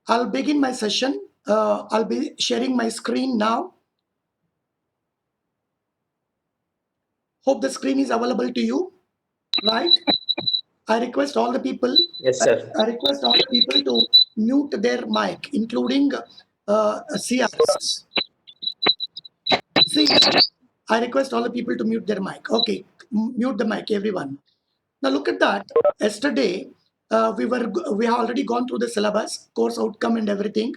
I'll begin my session. I'll be sharing my screen now. Hope the screen is available to you, right? I request all the people. Yes, sir. I request all the people to mute their mic, including CRs. See, I request all the people to mute their mic. Okay, mute the mic, everyone. Now look at that. Yesterday, we have already gone through the syllabus, course outcome, and everything.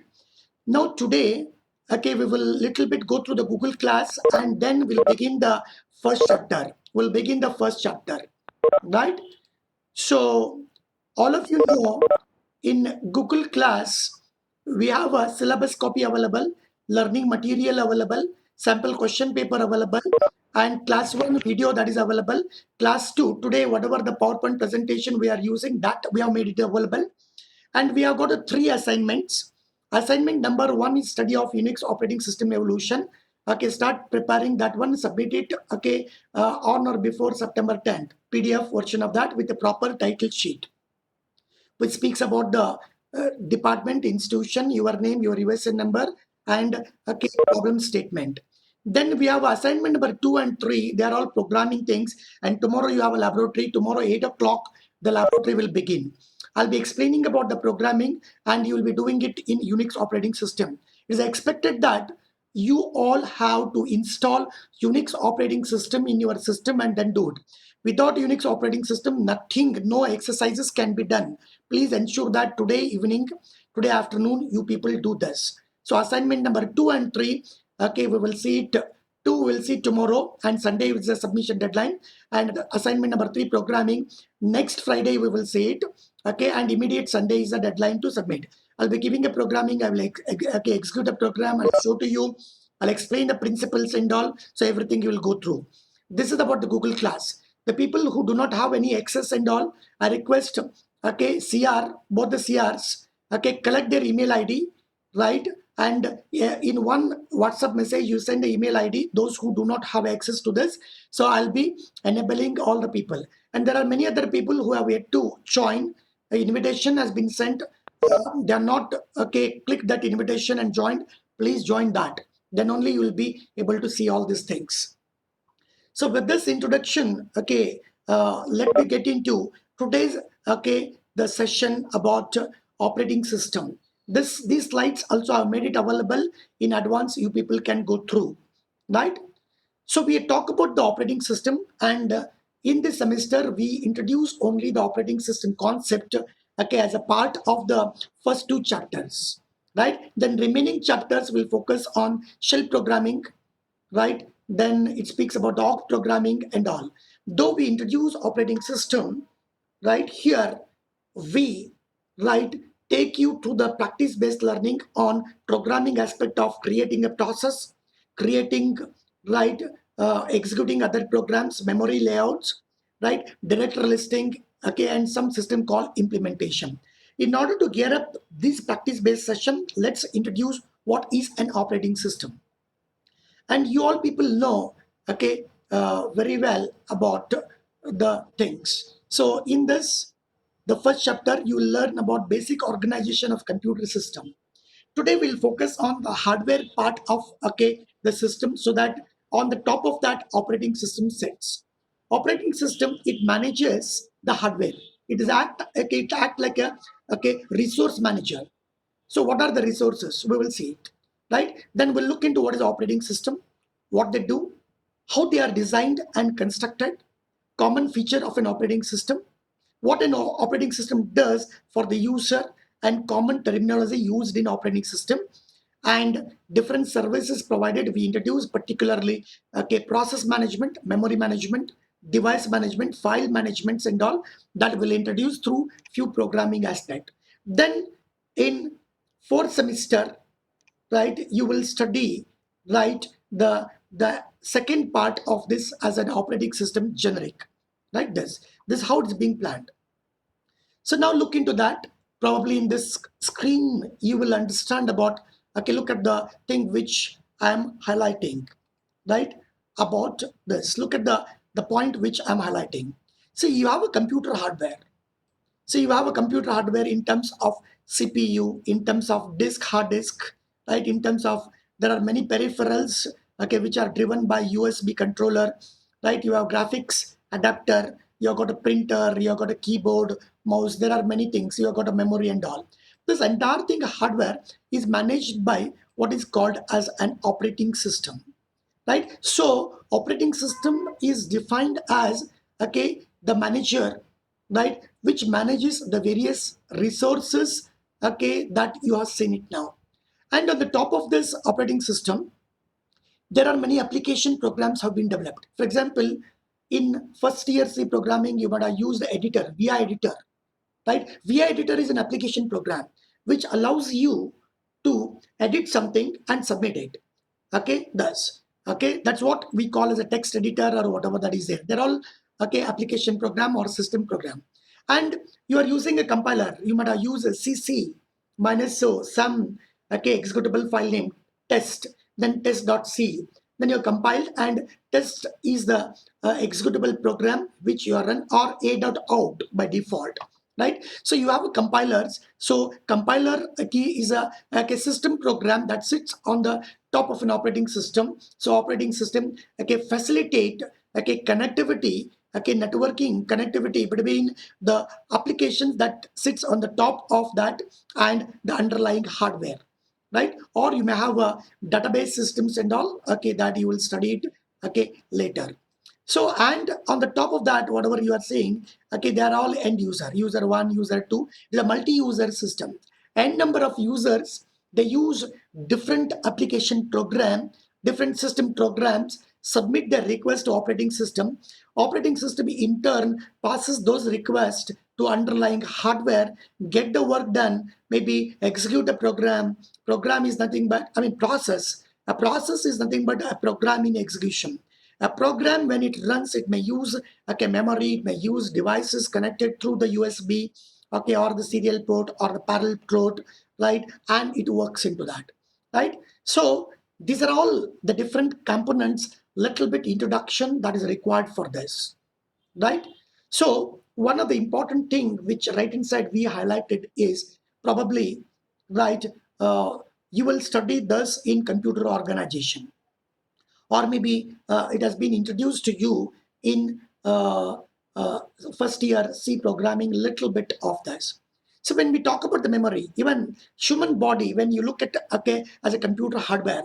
Now today, okay, we will little bit go through the Google class, and then we'll begin the first chapter. We'll begin the first chapter, right? So all of you know, in Google class, we have a syllabus copy available, learning material available, sample question paper available, and class 1 video that is available. Class 2, today, whatever the PowerPoint presentation we are using, that we have made it available. And we have got 3 assignments. Assignment number 1 is study of Unix operating system evolution. Okay, start preparing that one, submit it, okay, on or before September 10th. PDF version of that with a proper title sheet, which speaks about the department, institution, your name, your USN number, and a case problem statement. Then we have assignment number 2 and 3. They are all programming things. And tomorrow you have a laboratory. Tomorrow 8 o'clock, the laboratory will begin. I'll be explaining about the programming, and you will be doing it in Unix operating system. It is expected that you all have to install Unix operating system in your system and then do it. Without Unix operating system, nothing, no exercises can be done. Please ensure that today evening, today afternoon, you people do this. So assignment number 2 and 3, okay, we will see it. 2 we'll see tomorrow, and Sunday is the submission deadline. And assignment number 3, programming, next Friday we will see it. Okay, and immediate Sunday is the deadline to submit. I'll be giving a programming. I will execute a program. I'll show to you. I'll explain the principles and all. So everything you will go through. This is about the Google class. The people who do not have any access and all, I request, okay, CR, both the CRs, okay, collect their email ID, right? And in one WhatsApp message, you send the email ID, those who do not have access to this. So I'll be enabling all the people. And there are many other people who have yet to join. The invitation has been sent. They are not, okay, click that invitation and join. Please join that. Then only you will be able to see all these things. So with this introduction, okay, let me get into today's, okay, the session about operating system. These slides also have made it available in advance. You people can go through, right? So we talk about the operating system, and in this semester we introduce only the operating system concept, okay, as a part of the first 2 chapters, right? Then remaining chapters will focus on shell programming, right? Then it speaks about org programming and all. Though we introduce operating system, right here, we, right, take you to the practice-based learning on programming aspect of creating a process, creating, right, executing other programs, memory layouts, right, directory listing, okay, and some system called implementation. In order to gear up this practice-based session, let's introduce what is an operating system. And you all people know, okay, very well about the things. So in this, the first chapter, you will learn about basic organization of computer system. Today we'll focus on the hardware part of, okay, the system, so that on the top of that operating system sits. Operating system, it manages the hardware. It is it act like a, okay, resource manager. So what are the resources? We will see it, right? Then we'll look into what is operating system, what they do, how they are designed and constructed, common feature of an operating system, what an operating system does for the user, and common terminology used in operating system, and different services provided. We introduce particularly, okay, process management, memory management, device management, file management, and all that will introduce through few programming aspect. Then in fourth semester, right, you will study, right, the second part of this as an operating system generic, right? This how it's being planned. So now look into that. Probably in this screen you will understand about, okay, look at the thing which I am highlighting, right, about this. Look at the point which I'm highlighting. See, you have a computer hardware. So you have a computer hardware in terms of CPU, in terms of disk, hard disk, right? In terms of there are many peripherals, okay, which are driven by USB controller, right? You have graphics adapter, you have got a printer, you have got a keyboard, mouse. There are many things. You have got a memory and all. This entire thing, hardware, is managed by what is called as an operating system, right? So operating system is defined as, okay, the manager, right, which manages the various resources, okay, that you have seen it now. And on the top of this operating system, there are many application programs have been developed. For example, in first year C programming, you might have used the editor, VI editor, right? VI editor is an application program which allows you to edit something and submit it. Okay, that's what we call as a text editor or whatever that is there. They're all, okay, application program or system program. And you are using a compiler. You might have used a CC minus so some, okay, executable file name test, then test.c, then you're compiled, and test is the executable program which you are run, or a.out by default, right? So you have a compilers. So compiler key is a, like a system program that sits on the top of an operating system. So operating system, okay, facilitate, okay, connectivity, okay, networking connectivity between the applications that sits on the top of that and the underlying hardware, right? Or you may have a database systems and all, okay, that you will study it, okay, later. So, and on the top of that, whatever you are saying, okay, they are all end user, user one, user two. It's a multi-user system. N number of users, they use different application program, different system programs, submit their request to operating system. Operating system in turn passes those requests to underlying hardware, get the work done, maybe execute a program. Program is nothing but, I mean, process. A process is nothing but a program in execution. A program, when it runs, it may use, okay, memory, it may use devices connected through the USB, okay, or the serial port or the parallel port, right? And it works into that, right? So these are all the different components, little bit introduction that is required for this, right? So one of the important thing which right inside we highlighted is probably, right, you will study this in computer organization, or maybe it has been introduced to you in uh, first year C programming, little bit of this. So when we talk about the memory, even human body, when you look at, okay, as a computer hardware,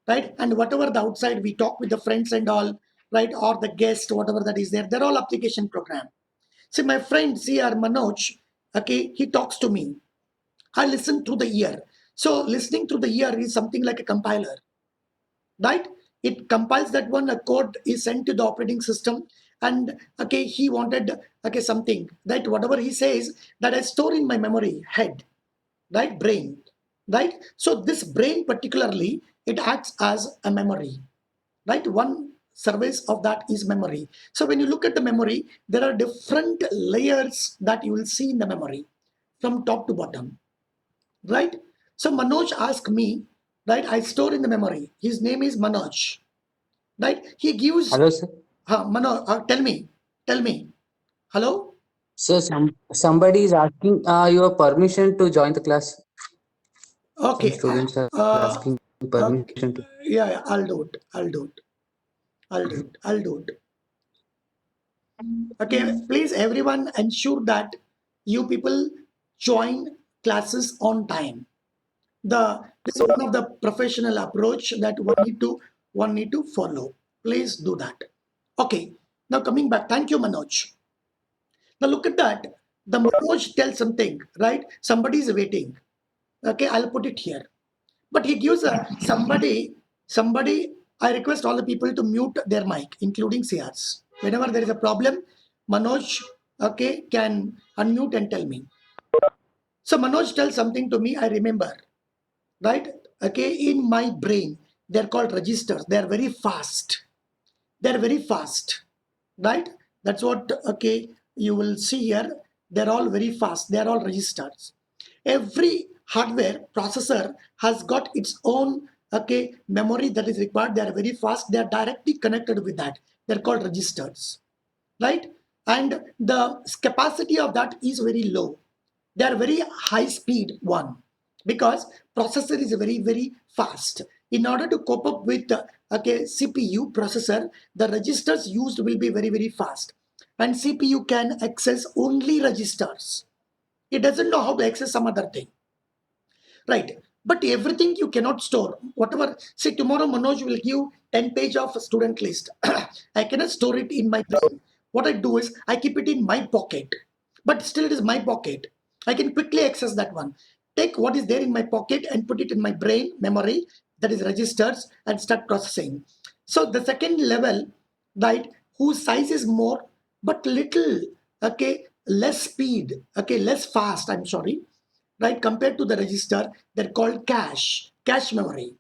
right, and whatever the outside we talk with the friends and all, right, or the guest, whatever that is there, they're all application program. See, my friend CR Manoj, okay, he talks to me. I listen through the ear. So listening through the ear is something like a compiler, right? It compiles that one, a code is sent to the operating system, and okay, he wanted, okay, something that whatever he says, that I store in my memory head, right, brain, right? So this brain particularly, it acts as a memory, right? One service of that is memory. So when you look at the memory, there are different layers that you will see in the memory from top to bottom, right? So Manoj asked me, right? I store in the memory. His name is Manoj, right? He gives, Hello, sir. Manoj, tell me. Hello? So somebody is asking your permission to join the class. Some Okay. students are Uh, asking okay. permission to. Yeah, I'll do it. I'll do it. Okay, please everyone ensure that you people join classes on time. This is one of the professional approach that one need to follow. Please do that. Okay. Now coming back. Thank you, Manoj. Now look at that. The Manoj tells something, right? Somebody is waiting. Okay, I'll put it here. But he gives a somebody. I request all the people to mute their mic, including CRs. Whenever there is a problem, Manoj, okay, can unmute and tell me. So Manoj tells something to me. I remember, right? Okay, in my brain, they're called registers. They're very fast. They're very fast, right? That's what, okay, you will see here. They're all very fast. They're all registers. Every hardware processor has got its own, okay, memory that is required. They are very fast. They are directly connected with that. They're called registers, right? and the capacity of that is very low. They are very high speed one, because processor is very fast. In order to cope up with the CPU processor, the registers used will be very fast, and CPU can access only registers. It doesn't know how to access some other thing, right? But everything you cannot store. Whatever, say tomorrow Manoj will give 10 page of student list. I cannot store it in my brain. What I do is I keep it in my pocket, but still it is my pocket. I can quickly access that one, take what is there in my pocket and put it in my brain memory, that is registers, and start processing. So the second level, right, whose size is more but little, okay, less speed, okay, less fast, I'm sorry, right, compared to the register, they're called cache memory,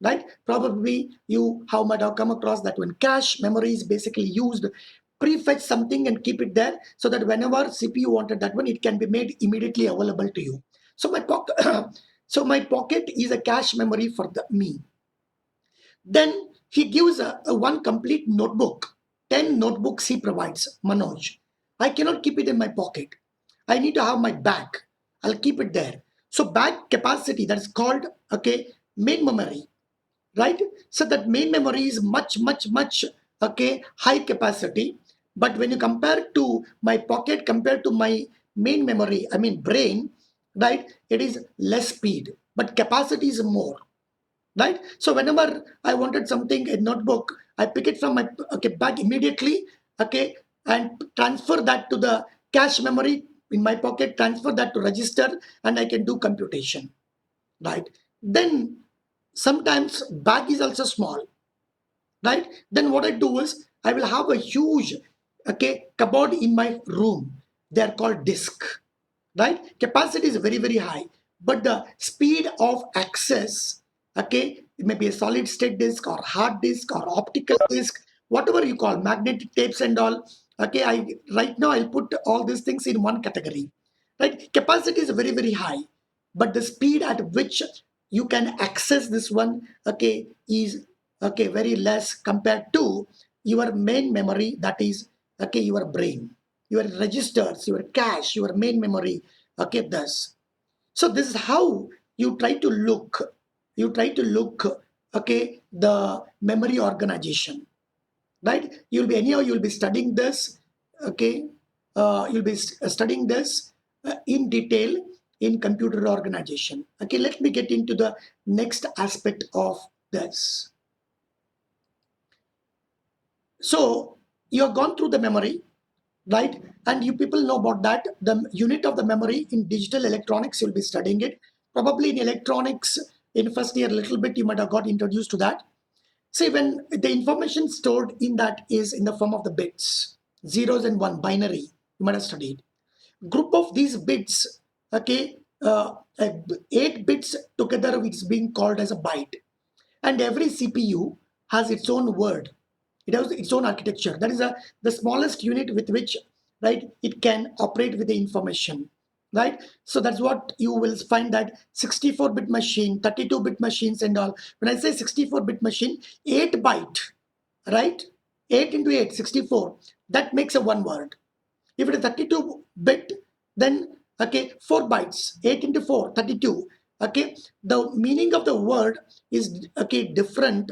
right? Probably you how might have come across that one. Cache memory is basically used prefetch something and keep it there, so that whenever CPU wanted that one, it can be made immediately available to you. So my pocket so my pocket is a cache memory for me. Then he gives a one complete notebook, 10 notebooks he provides, Manoj. I cannot keep it in my pocket. I need to have my bag. I'll keep it there. So bag capacity, that is called, okay, main memory, right? So that main memory is much, okay, high capacity. But when you compare to my pocket compared to my main memory, I mean brain, right, it is less speed, but capacity is more, right? So whenever I wanted something, a notebook, I pick it from my, okay, bag immediately, okay, and transfer that to the cache memory in my pocket, transfer that to register, and I can do computation, right? Then sometimes bag is also small, right? Then what I do is I will have a huge, okay, cupboard in my room. They are called disk, right? Capacity is very high, but the speed of access, okay, it may be a solid state disk or hard disk or optical disk, whatever you call, magnetic tapes and all. Okay, I right now I'll put all these things in one category, right? Capacity is very high, but the speed at which you can access this one, okay, is, okay, very less compared to your main memory, that is, okay, your brain, your registers, your cache, your main memory, okay, thus. So this is how you try to look, okay, the memory organization, right? You'll be studying this, okay, you'll be studying this in detail in computer organization. Okay, let me get into the next aspect of this. So you have gone through the memory, right? And you people know about that. The unit of the memory in digital electronics, you'll be studying it. Probably in electronics, in first year, a little bit, you might have got introduced to that. See, when the information stored in that is in the form of the bits, zeros and one, binary, you might have studied. Group of these bits, okay, 8 bits together is being called as a byte. And every CPU has its own word. It has its own architecture. That is the smallest unit with which, right, it can operate with the information, right? So that's what you will find, that 64-bit machine, 32-bit machines and all. When I say 64-bit machine, 8 byte, right? 8 into 8, 64. That makes a one word. If it is 32-bit, then, okay, 4 bytes, 8 into 4, 32. Okay, the meaning of the word is, okay, different,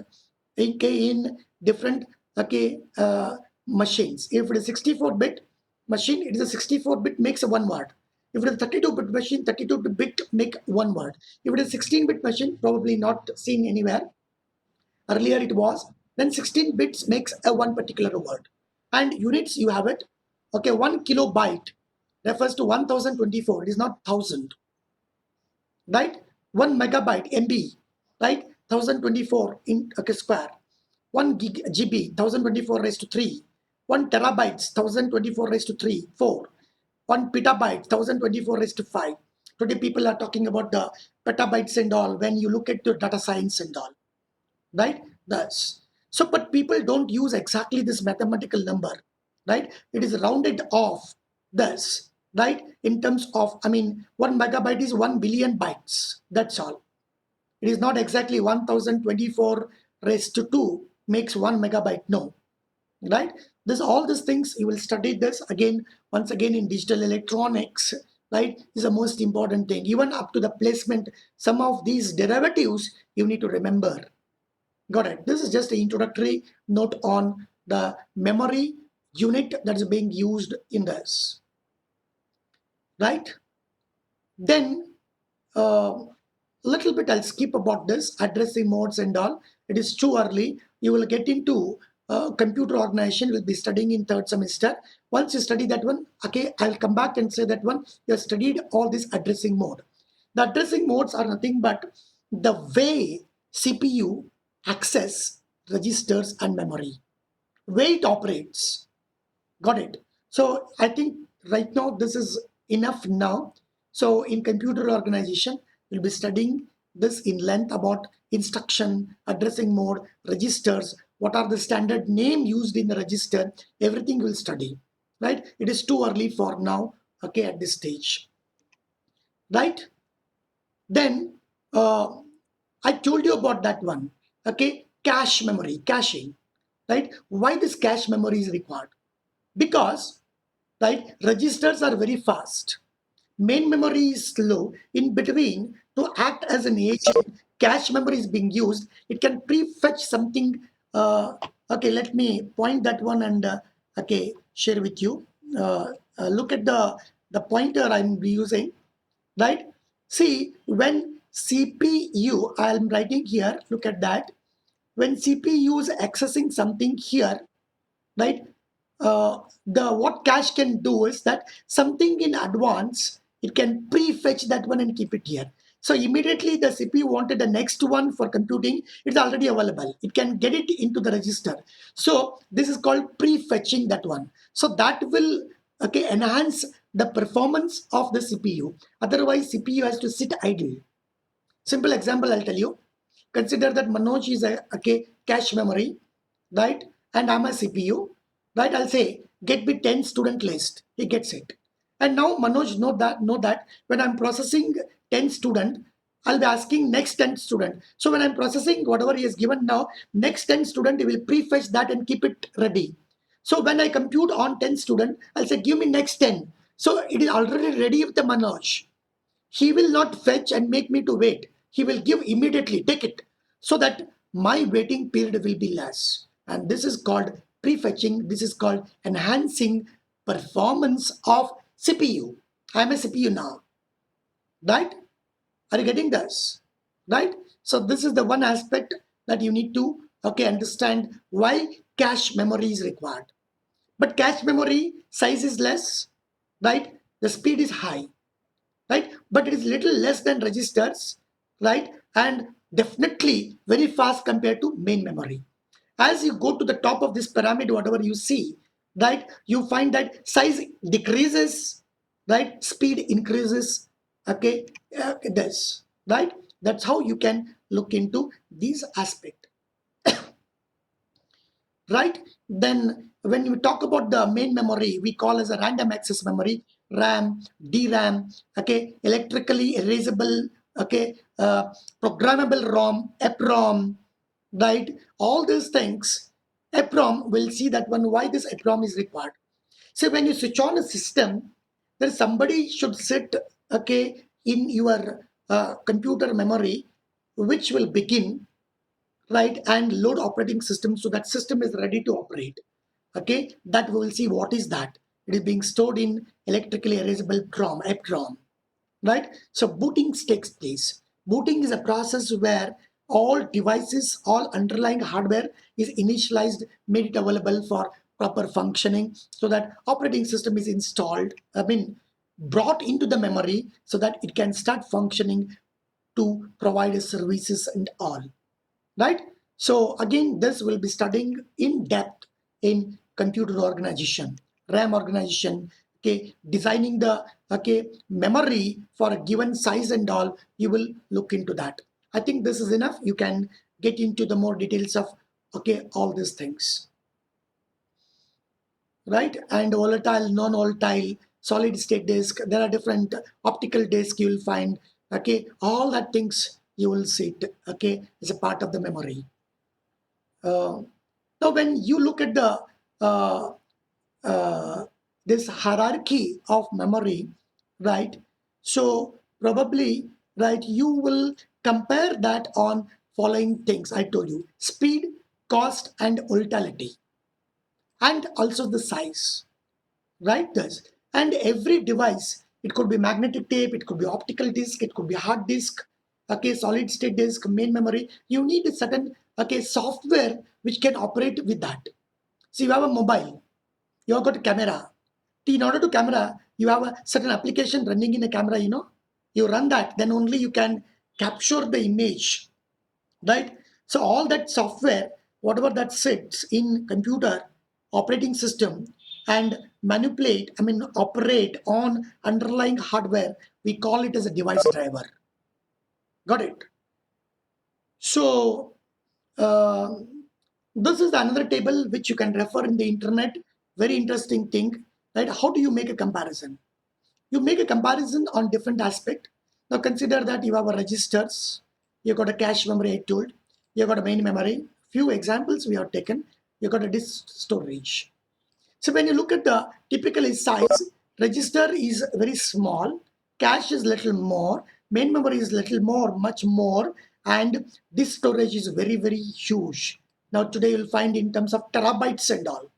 okay, in different, okay, machines. If it is 64-bit machine, it is a 64-bit makes a one word. If it is 32-bit machine, 32-bit make one word. If it is 16-bit machine, probably not seen anywhere. Earlier it was. Then 16 bits makes a one particular word. And units, you have it. Okay, 1 kilobyte refers to 1024. It is not 1000, right? 1 megabyte, MB, right? 1024 in, okay, square. 1 GB, 1024 raised to 3. 1 terabytes, 1024 raised to 3, 4. 1 petabyte, 1024 raised to 5. Today people are talking about the petabytes and all when you look at the data science and all, right? Thus, so, but people don't use exactly this mathematical number, right? It is rounded off thus, right? In terms of, I mean, 1 megabyte is 1 billion bytes. That's all. It is not exactly 1024 raised to 2 makes 1 megabyte. No, right? All these things you will study this again, once again in digital electronics, right? Is the most important thing. Even up to the placement, some of these derivatives you need to remember. Got it? This is just an introductory note on the memory unit that is being used in this, right? Then little bit I'll skip about this addressing modes and all. It is too early. You will get into computer organization. We'll be studying in third semester. Once you study that one, okay, I'll come back and say that one. You have studied all this addressing mode. The addressing modes are nothing but the way CPU access registers and memory, way it operates. Got it? So I think right now this is enough now. So in computer organization, we'll be studying this in length about instruction, addressing mode, registers, what are the standard name used in the register, everything we'll study, right? It is too early for now, okay, at this stage, right? Then I told you about that one, okay, cache memory, caching, right? Why this cache memory is required? Because, right, registers are very fast, main memory is slow. In between, to act as an agent, cache memory is being used. It can prefetch something. Okay, let me point that one and okay, share with you. Look at the pointer I'm using, right? See, when CPU, I'm writing here, look at that. When CPU is accessing something here, right? The what cache can do is that something in advance, it can prefetch that one and keep it here. So immediately the CPU wanted the next one for computing, it's already available. It can get it into the register. So this is called prefetching that one. So that will, okay, enhance the performance of the CPU. Otherwise, CPU has to sit idle. Simple example I'll tell you. Consider that Manoj is a, okay, cache memory, right? And I'm a CPU, right? I'll say get me 10 student list. He gets it. And now Manoj know that when I'm processing 10 student, I'll be asking next 10 student. So when I'm processing whatever he has given now, next 10 student, he will prefetch that and keep it ready. So when I compute on 10 student, I'll say give me next 10. So it is already ready with the Manoj. He will not fetch and make me to wait. He will give immediately, take it, so that my waiting period will be less. And this is called prefetching. This is called enhancing performance of CPU. I am a CPU now, right? Are you getting this? Right? So this is the one aspect that you need to, okay, understand why cache memory is required. But cache memory size is less, right? The speed is high, right? But it is little less than registers, right? And definitely very fast compared to main memory. As you go to the top of this pyramid, whatever you see, right, you find that size decreases, right? Speed increases, okay? This, right? That's how you can look into these aspect, right? Then when you talk about the main memory, we call as a random access memory, RAM, DRAM, okay, electrically erasable, okay, programmable ROM, EPROM, right? All these things, EPROM, will see that one, why this EPROM is required. So when you switch on a system, then somebody should sit, okay, in your computer memory, which will begin, right, and load operating system, so that system is ready to operate. Okay, that we will see what is that. It is being stored in electrically erasable PROM, EPROM, right? So booting takes place. Booting is a process where all devices, all underlying hardware is initialized, made it available for proper functioning, so that operating system is installed, I mean, brought into the memory, so that it can start functioning to provide services and all, right? So again, this will be studying in depth in computer organization, RAM organization, okay, designing the, okay, memory for a given size and all. You will look into that. I think this is enough. You can get into the more details of, okay, all these things, right? And volatile, non-volatile, solid state disk. There are different optical disk you will find. Okay, all that things you will see it, okay, as a part of the memory. Now, when you look at the uh, this hierarchy of memory, right? So probably, right, you will compare that on following things I told you: speed, cost, and volatility, and also the size, right? This, and every device, it could be magnetic tape, it could be optical disc, it could be hard disk, okay, solid state disk, main memory. You need a certain, okay, software which can operate with that. So you have a mobile, you have got a camera. In order to camera, you have a certain application running in a camera, you run that, then only you can capture the image, right? So all that software, whatever that sits in computer operating system and operate on underlying hardware, we call it as a device driver. Got it? So uh, this is another table which you can refer in the internet. Very interesting thing, right? How do you make a comparison? You make a comparison on different aspect. Now consider that you have a registers, you got a cache memory, I told, you got a main memory. Few examples we have taken. You got a disk storage. So when you look at the typical size, register is very small, cache is little more, main memory is little more, much more, and this storage is very, very huge. Now today you'll find in terms of terabytes and all.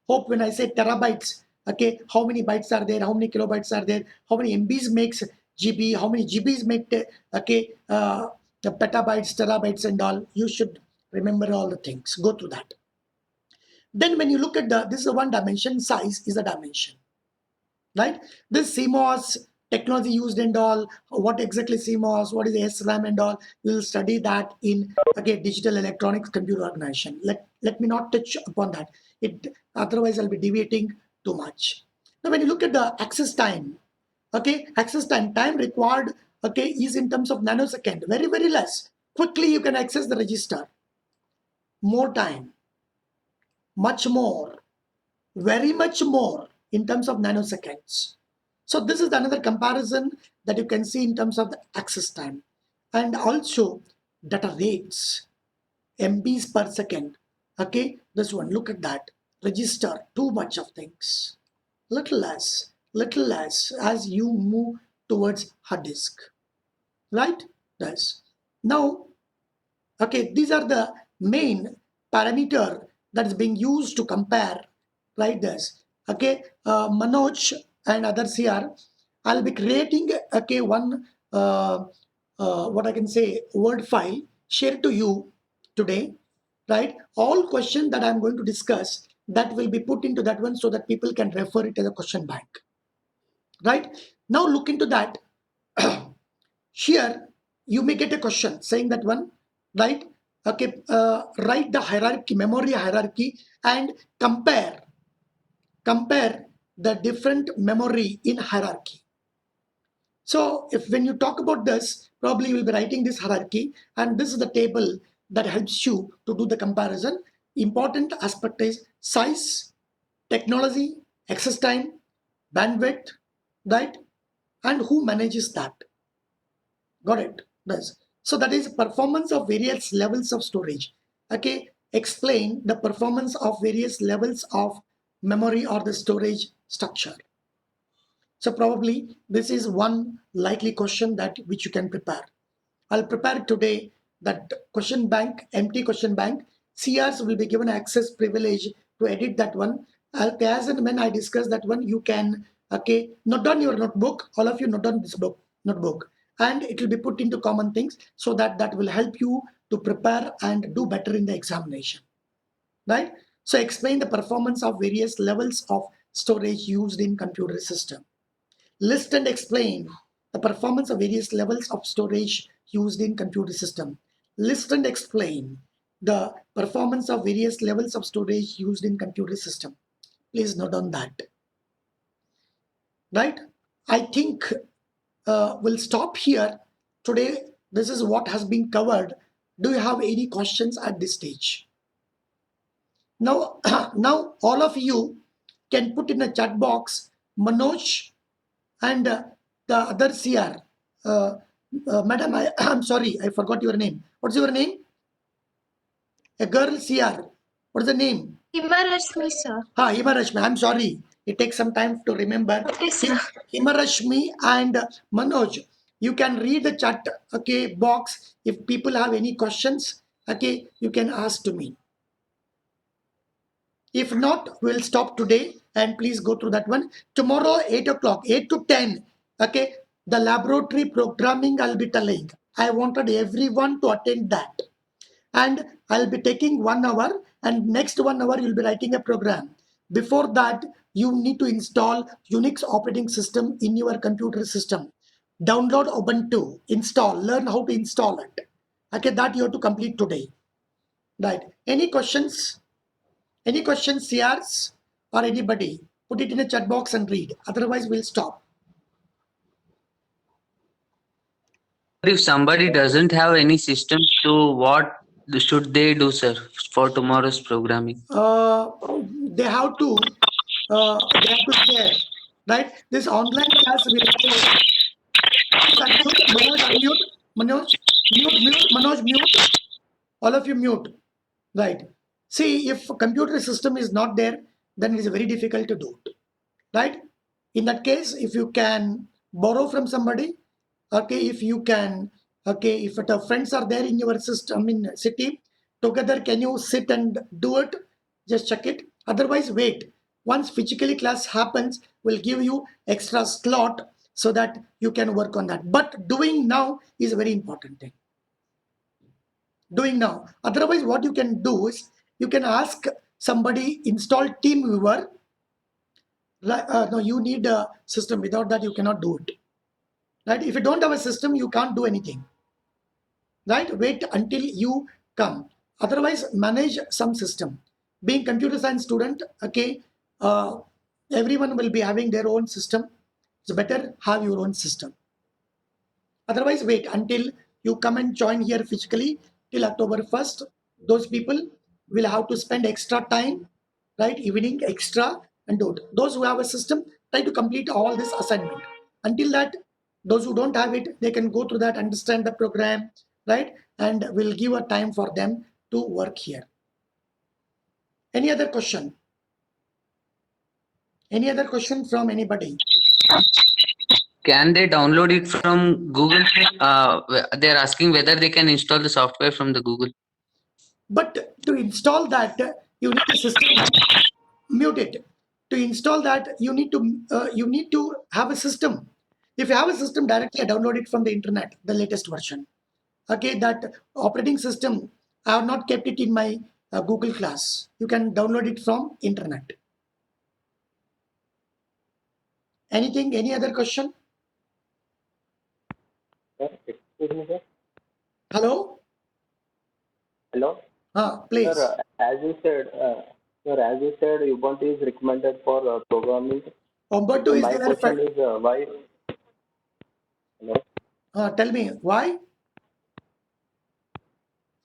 Hope when I say terabytes, okay, how many bytes are there, how many kilobytes are there, how many MBs makes GB, how many GBs make, okay, the petabytes, terabytes and all. You should remember all the things. Go through that. Then when you look at this is a one dimension, size is a dimension, right? This CMOS technology used and all, what exactly CMOS, what is SRAM and all, we'll study that in, okay, digital electronics computer organization. Let me not touch upon that. It otherwise I'll be deviating too much. Now when you look at the access time, okay, access time required, okay, is in terms of nanosecond, very, very less. Quickly you can access the register. More time, much more, very much more in terms of nanoseconds. So this is another comparison that you can see in terms of the access time, and also data rates, MBs per second. Okay, this one, look at that. Register too much of things, little less as you move towards hard disk, right? That's now, okay, these are the main parameter that is being used to compare, right? This, okay, Manoj and others here, I'll be creating, okay, one what I can say, word file, share to you today, right? All questions that I'm going to discuss, that will be put into that one so that people can refer it as a question bank, right? Now look into that. Here you may get a question saying that one, right? Okay, write the hierarchy, memory hierarchy, and compare the different memory in hierarchy. So if when you talk about this, probably you will be writing this hierarchy, and this is the table that helps you to do the comparison. Important aspect is size, technology, access time, bandwidth, right? And who manages that. Got it? Yes. So that is performance of various levels of storage. Okay, explain the performance of various levels of memory or the storage structure. So probably this is one likely question that which you can prepare. I'll prepare today that question bank, empty question bank. CRs will be given access privilege to edit that one. As and when I discuss that one, you can, okay, note down your notebook. All of you note down this notebook, and it will be put into common things so that that will help you to prepare and do better in the examination, right? So explain the performance of various levels of storage used in computer system. List and explain the performance of various levels of storage used in computer system. List and explain the performance of various levels of storage used in computer system. Please note on that. Right? I think we'll stop here today. This is what has been covered. Do you have any questions at this stage? Now, now all of you can put in a chat box, Manoj and the other CR. Madam, I'm sorry, I forgot your name. What's your name? A girl CR. What's the name? Himarashmi, sir. Himarashmi, I'm sorry. It takes some time to remember. Okay, sir. Himarashmi and Manoj, you can read the chat, okay, box. If people have any questions, okay, you can ask to me. If not, we'll stop today and please go through that one. Tomorrow, 8 o'clock, 8 to 10, okay, the laboratory programming I'll be telling. I wanted everyone to attend that. And I'll be taking 1 hour, and next 1 hour you'll be writing a program. Before that, you need to install Unix operating system in your computer system. Download Ubuntu, install, learn how to install it. Okay, that you have to complete today. Right. Any questions? Any questions, CRs or anybody? Put it in a chat box and read. Otherwise, we'll stop. If somebody doesn't have any system, so what should they do, sir, for tomorrow's programming? They have to share, right? This online class will unmute. Manoj, mute. Manoj, mute. All of you mute. Right. See, if computer system is not there, then it is very difficult to do it. Right. In that case, if you can borrow from somebody, okay, if you can, okay, if the friends are there in your system in city, together, can you sit and do it? Just check it. Otherwise, wait. Once physically class happens, we'll give you extra slot so that you can work on that. But doing now is a very important thing. Doing now. Otherwise, what you can do is you can ask somebody install TeamViewer. No, you need a system. Without that, you cannot do it. Right? If you don't have a system, you can't do anything. Right? Wait until you come. Otherwise, manage some system. Being computer science student, okay, everyone will be having their own system. It's better have your own system. Otherwise, wait until you come and join here physically till October 1st. Those people will have to spend extra time, right? Evening extra and do it. Those who have a system, try to complete all this assignment. Until that, those who don't have it, they can go through that, understand the program, right? And we'll give a time for them to work here. Any other question? Any other question from anybody? Can they download it from Google? They're asking whether they can install the software from the Google. But to install that, you need a system. Mute it. To install that, you need to have a system. If you have a system, directly download it from the internet, the latest version. Okay, that operating system, I have not kept it in my Google class. You can download it from internet. Anything? Any other question? Excuse me, sir. Hello. Hello. Please. Sir, as you said, Ubuntu is recommended for programming. Ubuntu So is my there. question is why? Hello. Tell me why.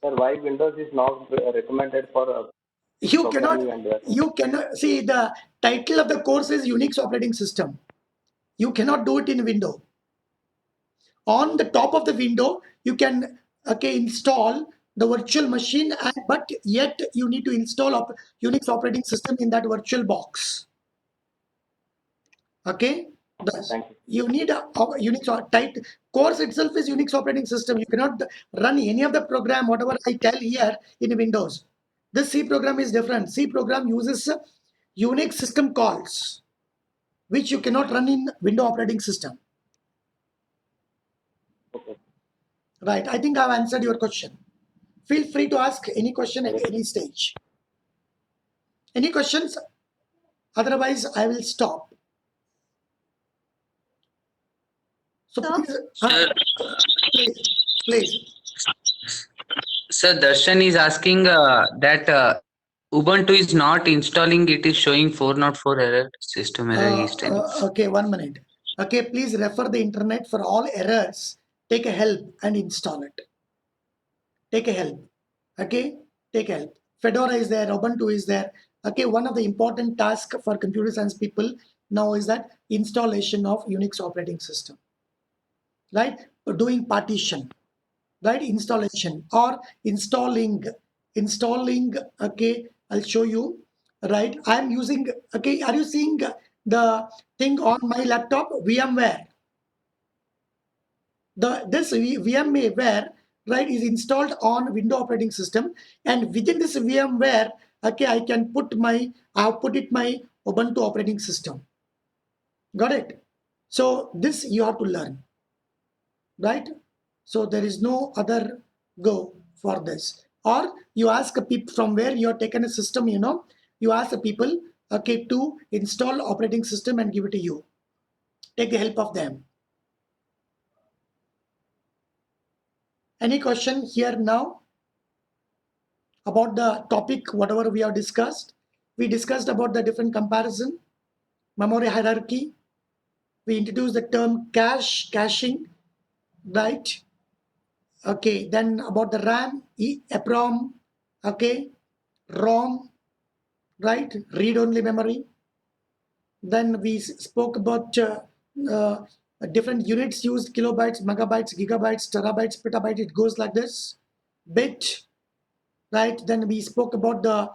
Sir, why Windows is not recommended for You programming cannot. You cannot see the title of the course is Unix operating system. You cannot do it in window. On the top of the window, you can install the virtual machine, but yet you need to install Unix operating system in that virtual box. Okay. Thank You need a Unix type course itself is Unix operating system. You cannot run any of the program, whatever I tell here in Windows. This C program is different. C program uses Unix system calls, which you cannot run in Windows operating system. Okay. Right. I think I've answered your question. Feel free to ask any question at any stage. Any questions? Otherwise, I will stop. So please. Sir, Darshan is asking that Ubuntu is not installing. It is showing 404 error system error. He's telling. Okay, 1 minute. Okay, please refer the internet for all errors. Take a help and install it. Take a help. Okay, take help. Fedora is there, Ubuntu is there. Okay, one of the important tasks for computer science people now is that installation of Unix operating system. Right? Doing partition, right? Installation or installing. Okay, I'll show you. right? I'm using, okay, are you seeing the thing on my laptop? VMware. This VMware, right, is installed on Windows operating system, and within this VMware, okay, I can put I've put it my Ubuntu operating system. Got it? So this you have to learn, right? So there is no other go for this. Or you ask people from where you have taken a system, you ask the people, okay, to install operating system and give it to you. Take the help of them. Any question here now about the topic, whatever we have discussed? We discussed about the different comparison, memory hierarchy. We introduced the term caching, right? Okay, then about the RAM, EEPROM, okay, ROM, right? Read-only memory. Then we spoke about uh, different units used: kilobytes, megabytes, gigabytes, terabytes, petabyte. It goes like this. Bit, right? Then we spoke about the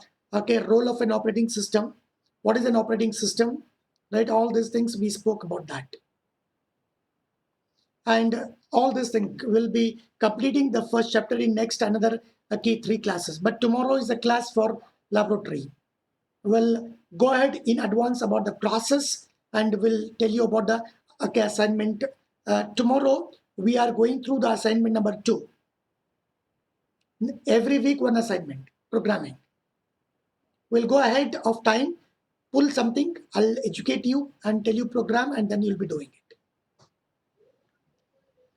role of an operating system. What is an operating system, right? All these things we spoke about that. And all this thing will be completing the first chapter in next another 3 classes. But tomorrow is a class for laboratory. We'll go ahead in advance about the process, and we'll tell you about the assignment. Tomorrow we are going through the assignment number 2. Every week one assignment, programming. We'll go ahead of time, pull something, I'll educate you and tell you program, and then you'll be doing it.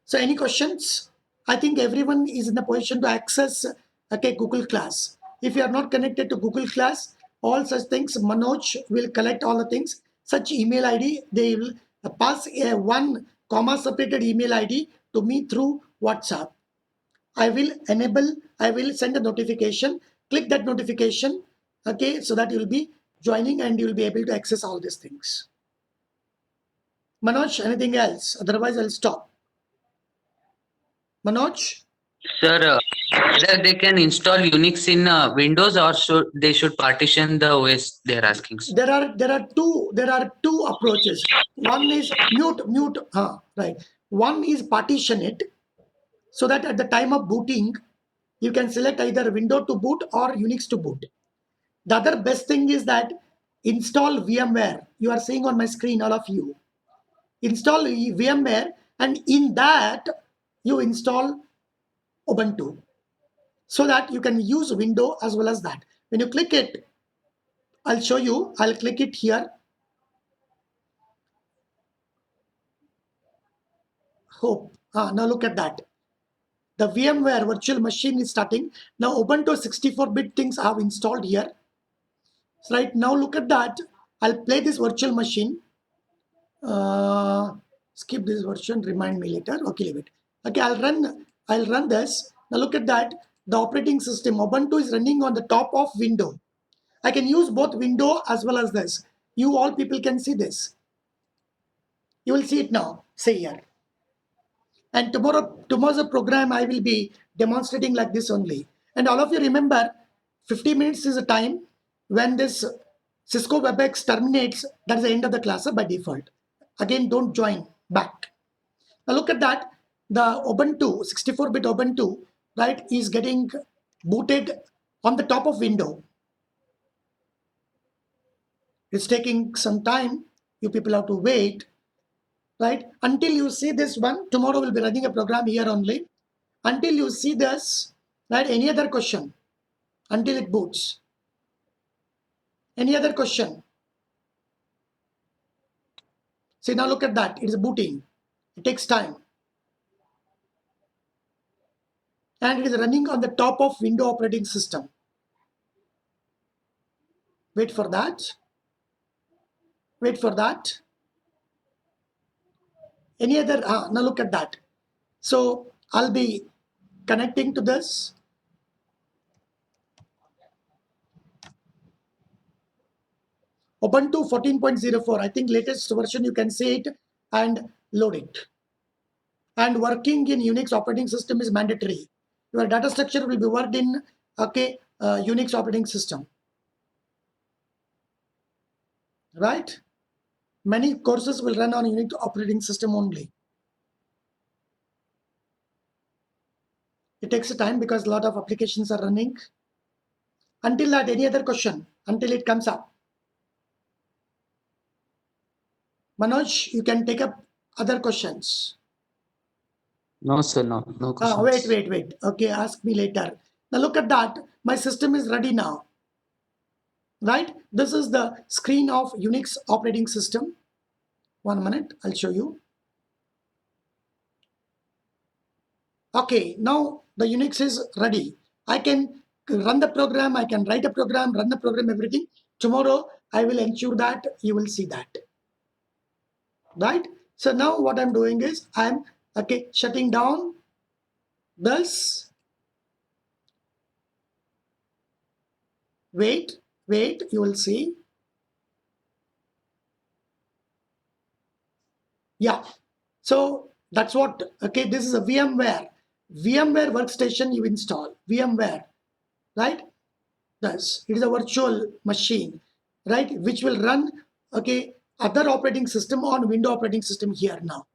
So any questions? I think everyone is in a position to access Google Class. If you are not connected to Google Class, all such things, Manoj will collect all the things. Such email ID, they will pass a 1 comma separated email ID to me through WhatsApp. I will send a notification. Click that notification, okay, so that you will be joining and you will be able to access all these things. Manoj, anything else? Otherwise, I'll stop. Manoj? Sir, whether they can install Unix in Windows, or they should partition the OS, they're asking. Sir. There are two approaches. One is mute. Right. One is partition it, so that at the time of booting, you can select either Windows to boot or Unix to boot. The other best thing is that install VMware. You are seeing on my screen, all of you. Install VMware, and in that you install Ubuntu, so that you can use Windows as well as that. When you click it, I'll show you. I'll click it here. Hope. Now look at that. The VMware virtual machine is starting. Now Ubuntu 64-bit things I have installed here. So right now look at that. I'll play this virtual machine. Skip this version, remind me later. Okay, leave it. Okay, I'll run this. Now look at that. The operating system Ubuntu is running on the top of Windows. I can use both Windows as well as this. You all people can see this. You will see it now. Say here. And tomorrow's program I will be demonstrating like this only. And all of you remember, 50 minutes is a time when this Cisco WebEx terminates. That's the end of the class by default. Again, don't join back. Now look at that. The Ubuntu, 64-bit Ubuntu, right, is getting booted on the top of Windows. It's taking some time. You people have to wait, right? Until you see this one. Tomorrow we'll be running a program here only. Until you see this, right? Any other question? Until it boots. Any other question? See, now look at that. It is booting. It takes time. And it is running on the top of Windows operating system. Wait for that. Wait for that. Any other? Now look at that. So I'll be connecting to this. Ubuntu 14.04. I think latest version, you can see it and load it. And working in Unix operating system is mandatory. Your data structure will be worked in Unix operating system. right? Many courses will run on Unix operating system only. It takes a time because a lot of applications are running. Until that, any other question? Until it comes up. Manoj, you can take up other questions. No, sir, no Wait. questions. Okay, ask me later. Now look at that. My system is ready now. Right? This is the screen of Unix operating system. 1 minute, I'll show you. Okay, now the Unix is ready. I can run the program, I can write a program, run the program, everything. Tomorrow, I will ensure that you will see that. Right? So now what I'm doing is I'm shutting down this. Wait, you will see. Yeah. So that's what, this is a VMware workstation you install, VMware, right? Thus, it is a virtual machine, right? Which will run, other operating system on Windows operating system here now.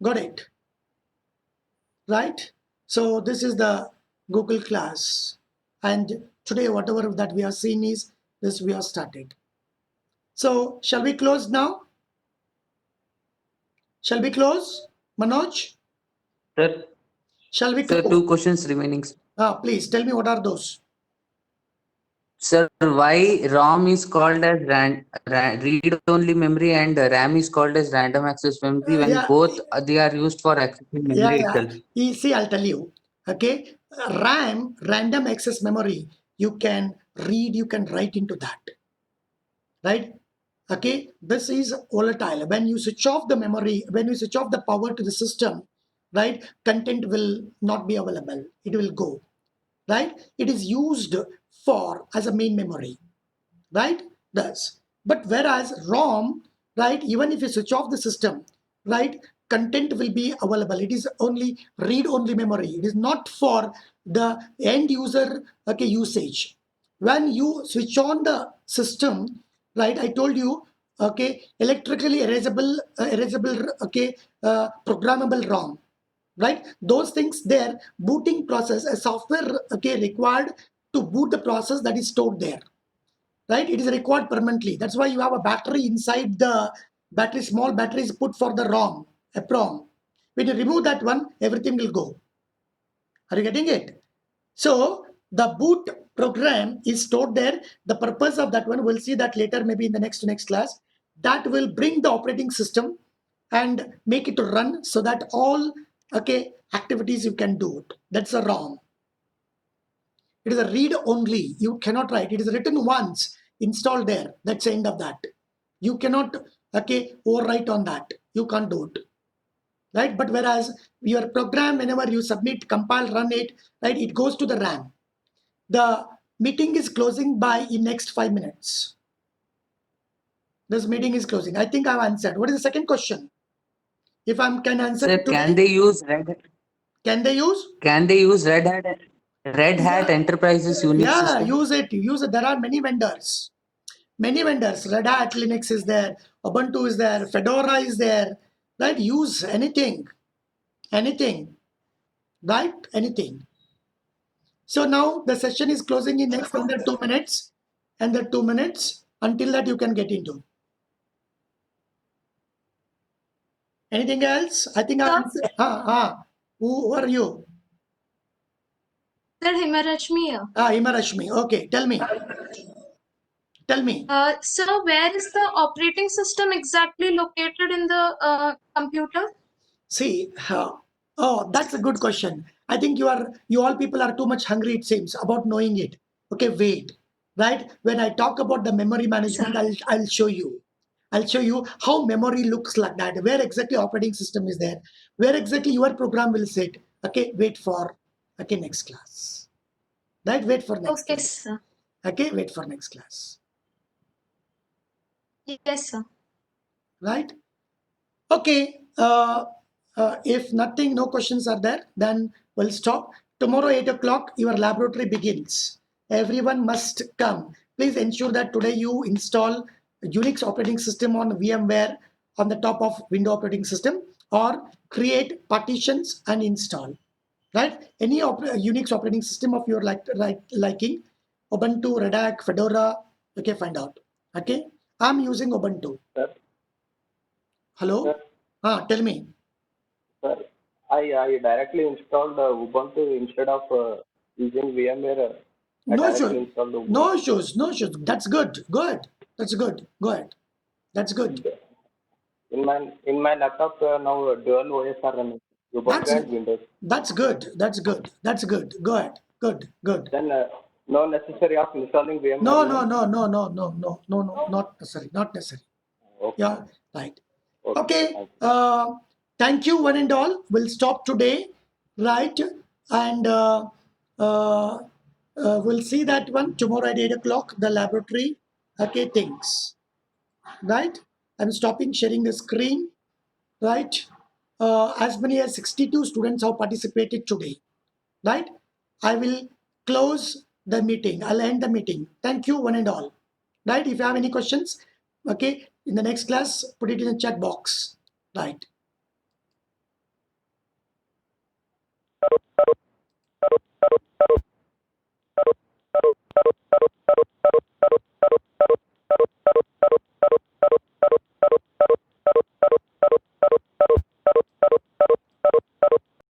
Got it? Right? So this is the Google class. And today, whatever that we are seeing is this we have started. So shall we close now? Shall we close, Manoj? Sir, Shall we sir, close? 2 questions remaining. Please tell me what are those? Sir, why ROM is called as read-only memory and RAM is called as random access memory when Yeah, both they are used for accessing memory itself? See, I'll tell you. Okay, RAM, random access memory, you can read, you can write into that, right? Okay, this is volatile. When you switch off the memory, when you switch off the power to the system, right, content will not be available. It will go, right? It is used for as a main memory, right? Thus, but whereas ROM, right, even if you switch off the system, right, content will be available. It is only read-only memory. It is not for the end user usage. When you switch on the system, right, I told you, electrically erasable, programmable ROM, right? Those things there, booting process, a software required to boot the process that is stored there, right? It is required permanently. That's why you have a battery inside the battery. Small battery is put for the ROM, EPROM. When you remove that one, everything will go. Are you getting it? So the boot program is stored there. The purpose of that one, we'll see that later, maybe in the next class. That will bring the operating system and make it to run so that all activities you can do it. That's a ROM. It is a read only. You cannot write. It is written once, installed there. That's the end of that. You cannot overwrite on that. You can't do it. Right? But whereas your program, whenever you submit, compile, run it, right, it goes to the RAM. The meeting is closing by in next 5 minutes. This meeting is closing. I think I've answered. What is the second question? If I can answer Sir, it today, can they use Red Hat Enterprises Unix Yeah, system? use it. There are many vendors. Red Hat Linux is there, Ubuntu is there, Fedora is there, right? Use anything, right? Anything. So now the session is closing in next under 2 minutes, and the 2 minutes. Until that, you can get into. Anything else? I think I answered. Who are you? Sir, Himarashmi here. Himarashmi. Okay, tell me. Sir, where is the operating system exactly located in the computer? See, that's a good question. I think you all people are too much hungry, it seems, about knowing it. Okay, wait. Right? When I talk about the memory management, I'll show you. I'll show you how memory looks like that, where exactly operating system is there, where exactly your program will sit. Okay, wait for next class. Right? Wait for next Okay, class. sir. Okay, wait for next class. Yes, sir. Right? Okay. If nothing, no questions are there, then we'll stop. Tomorrow, 8 o'clock, your laboratory begins. Everyone must come. please ensure that today you install Unix operating system on VMware on the top of Windows operating system, or create partitions and install. Right? Any Unix operating system of your liking, Ubuntu, Red Hat, Fedora. Okay, find out. Okay, I'm using Ubuntu. Sir. Hello. Sir. Tell me. Sir, I directly installed Ubuntu instead of using VMware. I No directly issues. installed Ubuntu. No issues. No issues. That's good. Go ahead. That's good. Go ahead. That's good. In my laptop now dual OS are running, Ubuntu and Windows. That's good. That's good. That's good. Go ahead. Good. Good. Then no necessary of installing VMware. No, not necessary. Not necessary. Okay. Yeah, right. Okay. Okay. Thank you, one and all. We'll stop today, right? And we'll see that one tomorrow at 8 o'clock, the laboratory. Okay, things. Right? I'm stopping sharing the screen. Right? As many as 62 students have participated today. Right? I will close the meeting. I'll end the meeting. Thank you, one and all. Right? If you have any questions, okay, in the next class, put it in the chat box. Right.